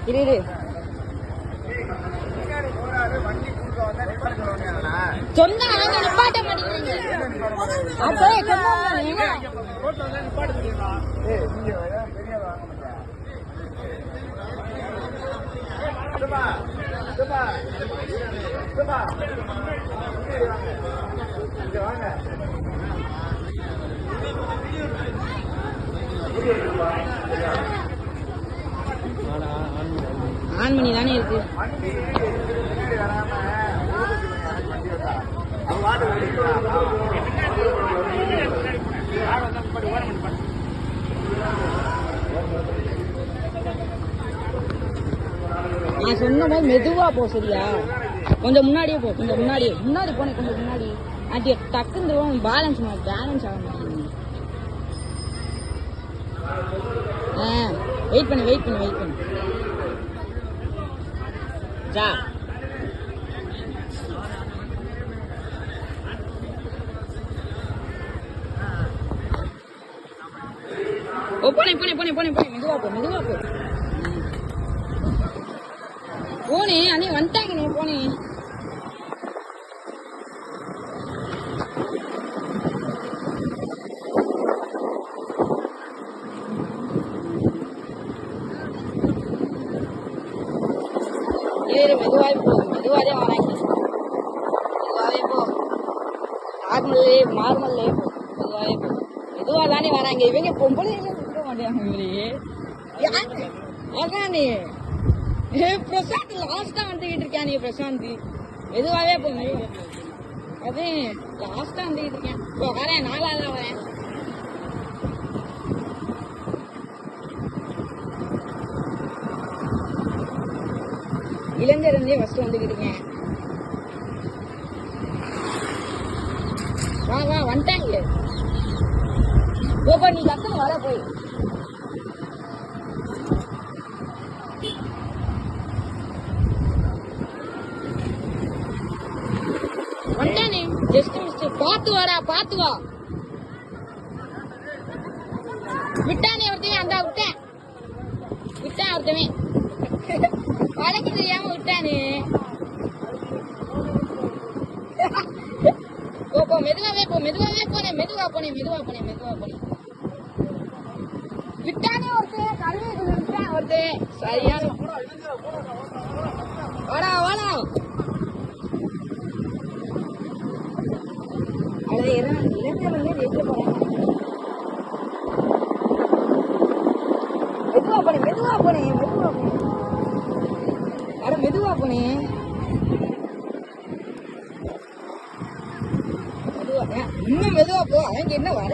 இரு இரு சொன்னா நாங்க நிப்பாட்ட மாட்டேங்கிறீங்க. அப்படியே ஆன் பண்ணி தானே இருக்கு. நான் சொன்ன மாதிரி மெதுவா போ சரியா? கொஞ்சம் முன்னாடியே போ, கொஞ்சம் முன்னாடி போனேன், கொஞ்சம் முன்னாடி. அது டக்குன்னு பேலன்ஸ் ஆக மாட்டேங்குது. வெயிட் பண்ணு ஜா. போனே மெதுவா போ போனே. அண்ணே வந்துட்டாங்க, நீ போனே. மெதுவாவே வராங்க. மெதுவாவே போ, நார்மல்லே போ. மெதுவா தானே வராங்க இவங்க. பொம்பளை இருக்க மாட்டேங்க. அதானே பிரசாந்த் லாஸ்டா வந்துகிட்டு இருக்கானே. பிரசாந்த் மெதுவாவே போ. அது லாஸ்டா வந்துகிட்டு இருக்கேன். இப்போ வரேன், 4ஆவது வரேன். இளைஞர்லேயே ஃபர்ஸ்ட் வந்துகிட்டு இருக்கேன். வா வந்துட்டாங்க. நீ டக்குன்னு வர போய் வந்துட்டானே. Just mistake. பார்த்து வா. விட்டானே ஒருத்தவன். அந்த விட்டான் ஒருத்தவன். வழக்கு தெரியாம விட்டானே. மெதுவாவே போனேன். விட்டானே ஒருத்தன். கல்வி விட்டான் ஒருத்தன். சரியான வாடா. அட இளைஞர்களே ஜெயிக்க போறேன். மெதுவா போனேன். அட மெதுவா போனேன். இன்னும் மெதுவா போ. அவங்க என்ன வர